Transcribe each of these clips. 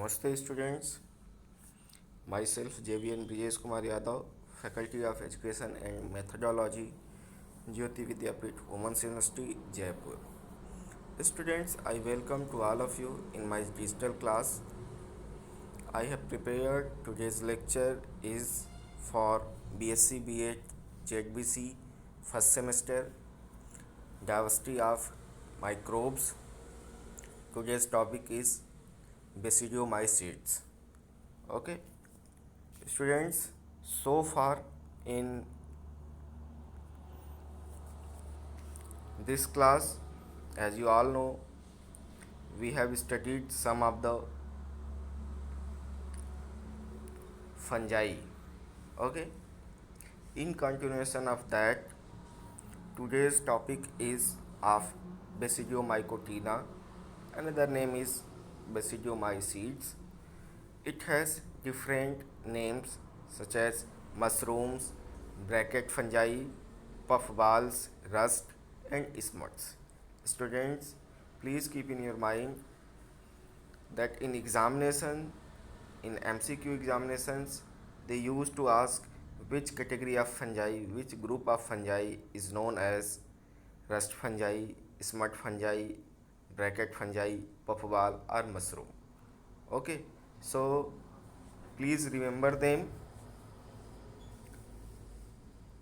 Namaste students, myself JVN Brijesh Kumar Yadav, Faculty of Education and Methodology, Jyoti Vidyapeeth Women's University, Jaipur. Students, I welcome to all of you in my digital class. I have prepared today's lecture is for BSc BA ZBC first semester, diversity of microbes. Today's topic is basidiomycetes. Okay, students, so far in this class, as you all know, we have studied some of the fungi. Okay, in continuation of that, today's topic is of Basidiomycotina. Another name is Basidiomycetes. It has different names such as mushrooms, bracket fungi, puffballs, rust, and smuts. Students, please keep in your mind that in examination, in MCQ examinations, they used to ask which category of fungi, which group of fungi is known as rust fungi, smut fungi, bracket fungi, puffball, or mushroom. Okay, so please remember them,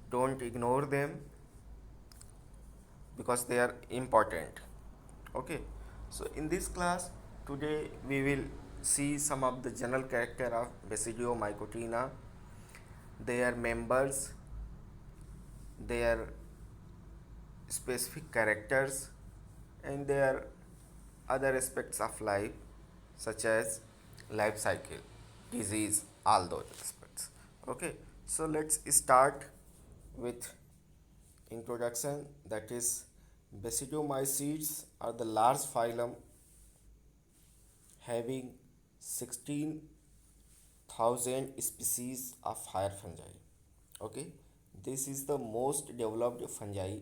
don't ignore them because they are important. Okay, so in this class today we will see some of the general character of Basidiomycotina, their members, their specific characters, and their other aspects of life such as life cycle, disease, all those aspects. Okay, so let's start with introduction, that is Basidiomycetes are the large phylum having 16,000 species of higher fungi. Okay, this is the most developed fungi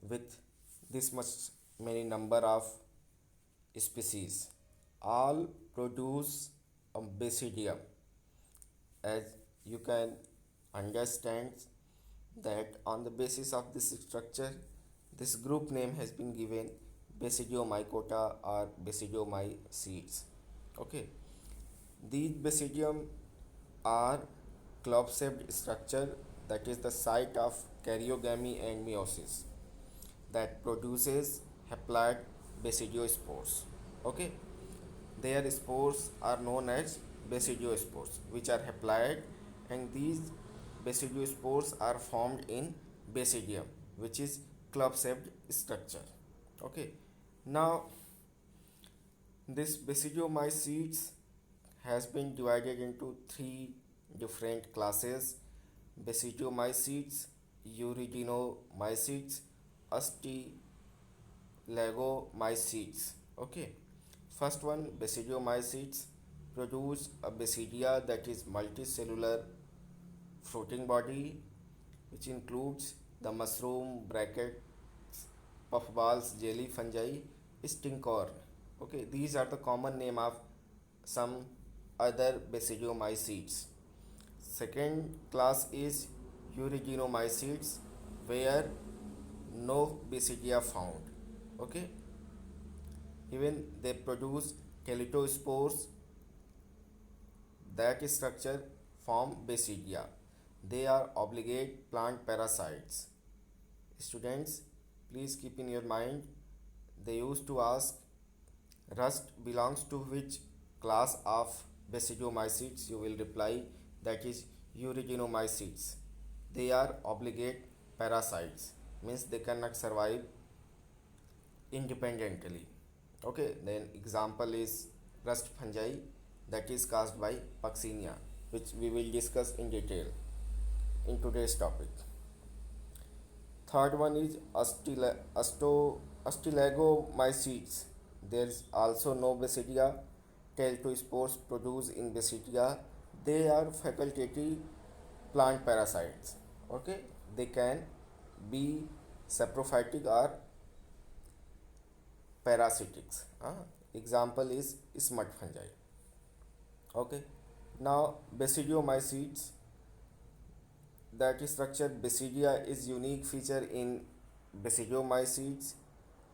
with this much many number of species. All produce a basidium. As you can understand that on the basis of this structure, this group name has been given Basidiomycota or Basidiomycetes. Okay, these basidium are club-shaped structure, that is the site of karyogamy and meiosis, that produces haploid basidiospores. Okay, their spores are known as basidiospores, which are haploid, and these basidiospores are formed in basidium, which is club-shaped structure. Okay, now this basidiomycetes has been divided into three different classes: basidiomycetes, euriginomycetes, astilagomycetes. Okay, first one, basidiomycetes produce a basidia that is multicellular fruiting body, which includes the mushroom, brackets, puffballs, jelly, fungi, stinkworm. Okay, these are the common name of some other basidiomycetes. Second class is euriginomycetes, where no basidia found. Okay, even they produce keletospores, that structure form basidia. They are obligate plant parasites. Students, please keep in your mind, they used to ask rust belongs to which class of basidiomycetes. You will reply that is euriginomycetes. They are obligate parasites, means they cannot survive independently. Okay, then example is rust fungi, that is caused by Puccinia, which we will discuss in detail in today's topic. Third one is astilagomycetes. There is also no basidia. Teltospores produced in basidia. They are facultative plant parasites. Okay, they can be saprophytic or parasitics. Example is smut fungi. Okay. Now basidiomycetes, that structure basidia is unique feature in basidiomycetes.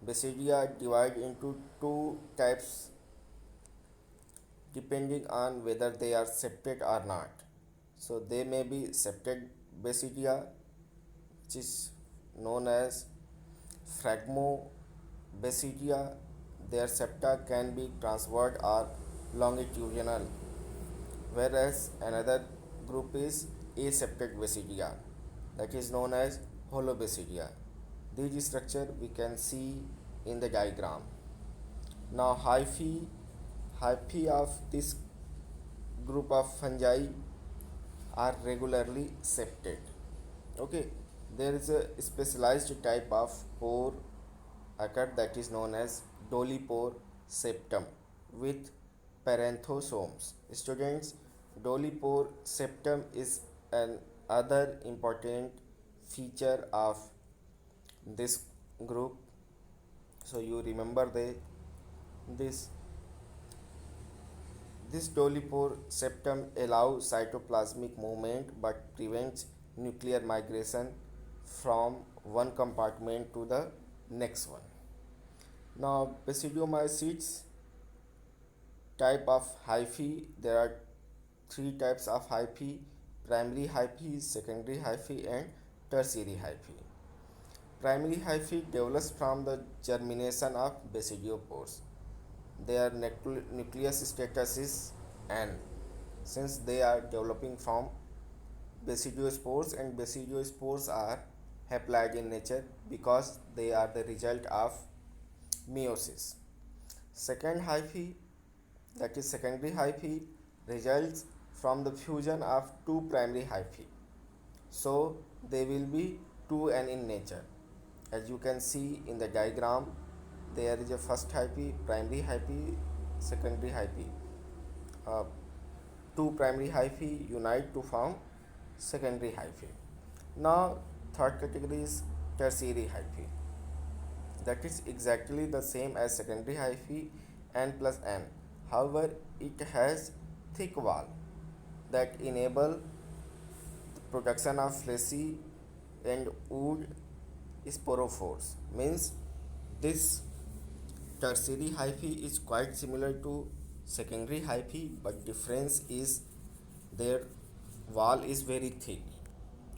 Basidia divide into two types depending on whether they are septate or not. So they may be septate basidia, which is known as Phragmobasidia. Their septa can be transverse or longitudinal, whereas another group is aseptate basidia, that is known as holobasidia. These structure we can see in the diagram. Now hyphae of this group of fungi are regularly septate. Okay, there is a specialized type of pore occur that is known as dolipore septum with parenthyosomes. Students, dolipore septum is an other important feature of this group. So you remember this this dolipore septum allows cytoplasmic movement but prevents nuclear migration from one compartment to the next one. Now, basidiomycetes type of hyphae, there are three types of hyphae: primary hyphae, secondary hyphae, and tertiary hyphae. Primary hyphae develops from the germination of basidiopores. Their nucleus status is N, since they are developing from basidiospores, and basidiospores are haploid in nature because they are the result of meiosis. Second hyphae, that is secondary hyphae, results from the fusion of two primary hyphae. So they will be 2n in nature. As you can see in the diagram, there is a first hyphae, primary hyphae, secondary hyphae. Two primary hyphae unite to form secondary hyphae. Now, third category is tertiary hyphae. That is exactly the same as secondary hyphae, n plus n. However, it has thick wall that enable the production of fleshy and wood sporophores. Means this tertiary hyphae is quite similar to secondary hyphae, but difference is their wall is very thick.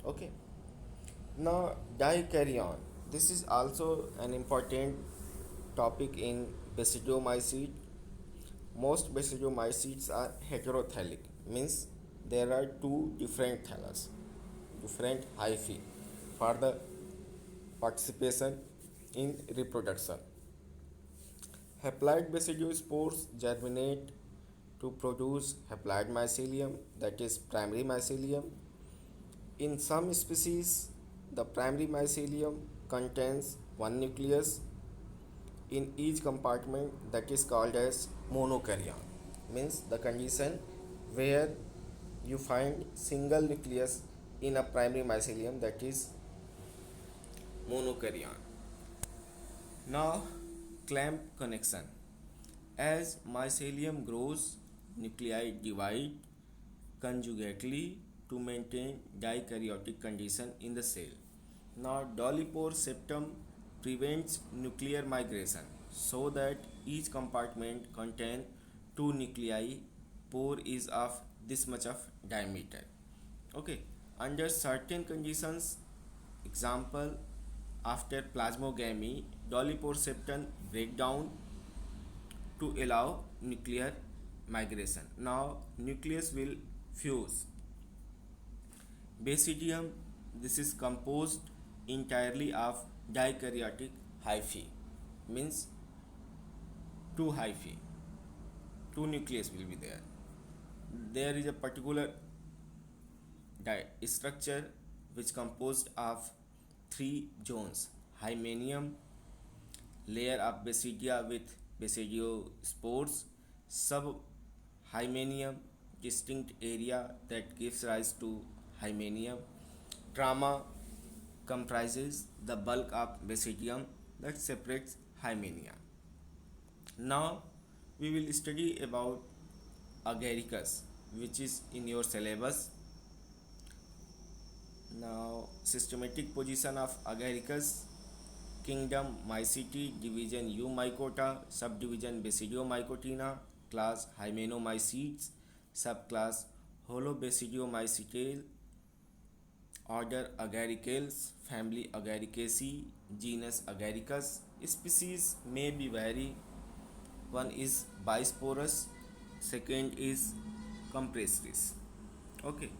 Okay. Now dikaryon. This is also an important topic in basidiomycete. Most basidiomycetes are heterothallic, means there are two different thallus, different hyphae for the participation in reproduction. Haploid basidiospores germinate to produce haploid mycelium, that is primary mycelium. In some species, the primary mycelium contains one nucleus in each compartment, that is called as monokaryon. Means the condition where you find single nucleus in a primary mycelium, that is monokaryon. Now, clamp connection. As mycelium grows, nuclei divide conjugately to maintain dikaryotic condition in the cell. Now, dolipore septum prevents nuclear migration so that each compartment contains two nuclei. Pore is of this much of diameter. Okay, under certain conditions, example, after plasmogamy, dolipore septum break down to allow nuclear migration. Now nucleus will fuse. Basidium, this is composed entirely of dikaryotic hyphae, means two hyphae, two nucleus will be there. There is a particular structure which composed of three zones: hymenium, layer of basidia with basidiospores; subhymenium, distinct area that gives rise to hymenium; trama comprises the bulk of basidium that separates hymenium. Now we will study about agaricus, which is in your syllabus. Now, systematic position of agaricus: kingdom Mycete, division Eumycota, subdivision Basidiomycotina, class Hymenomycetes, subclass Holobasidiomycete, order Agaricales, family Agaricaceae, genus Agaricus. Species may be vary. One is Bisporus, second is Compressis. Okay,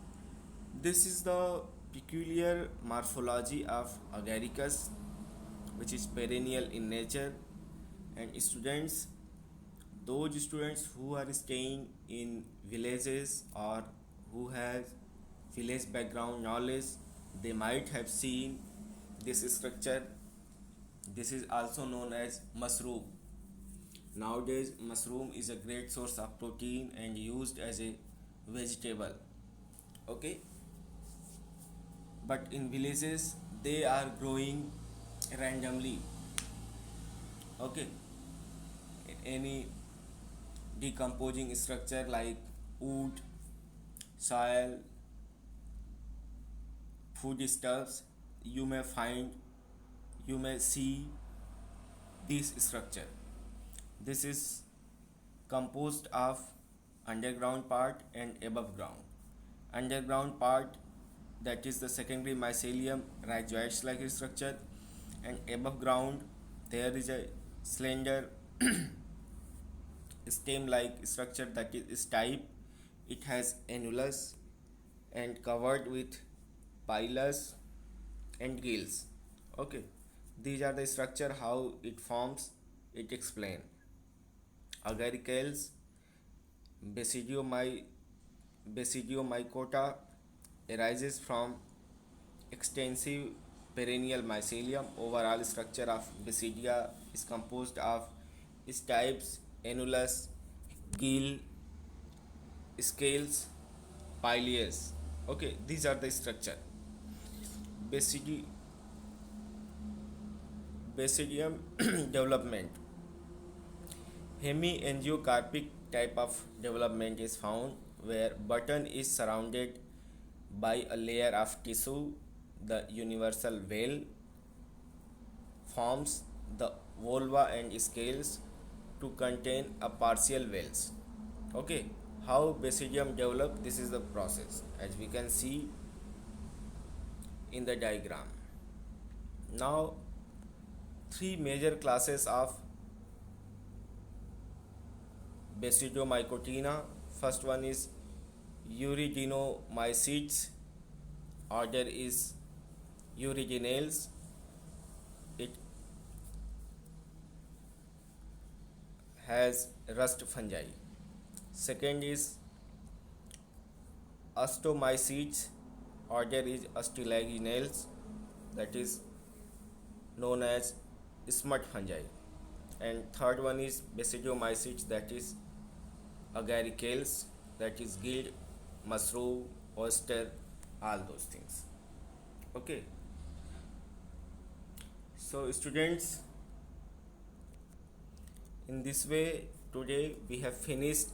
this is the peculiar morphology of Agaricus, which is perennial in nature. And students, those students who are staying in villages or who have village background knowledge, they might have seen this structure. This is also known as mushroom. Nowadays mushroom is a great source of protein and used as a vegetable. Okay, but in villages they are growing randomly. Okay, any decomposing structure like wood, soil, foodstuffs, you may find, you may see this structure. This is composed of underground part and above ground. Underground part, that is the secondary mycelium rhizoids like structure, and above ground there is a slender stem like structure that is stipe. It has annulus and covered with pilus and gills. Okay, these are the structure how it forms. It explain agaricales, basidiomycota arises from extensive perennial mycelium. Overall structure of basidia is composed of stipes, annulus, gill, scales, pileus. Okay, these are the structure. Basidi, basidium development. Hemiangiocarpic type of development is found where button is surrounded by a layer of tissue. The universal veil forms the vulva and scales to contain a partial veils. Okay, how basidium develop? This is the process as we can see in the diagram. Now, three major classes of Basidiomycotina. First one is Euridinomycetes. Order is Euridinales. It has rust fungi. Second is Astomycetes. Order is Astylaginales. That is known as smut fungi. And third one is Basidiomycetes, that is agaricales, that is guild, mushroom, oyster, all those things. Okay, so students, in this way today we have finished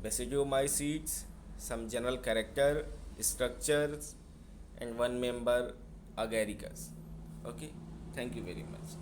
Basidiomycetes, some general character, structures, and one member agaricus. Okay, thank you very much.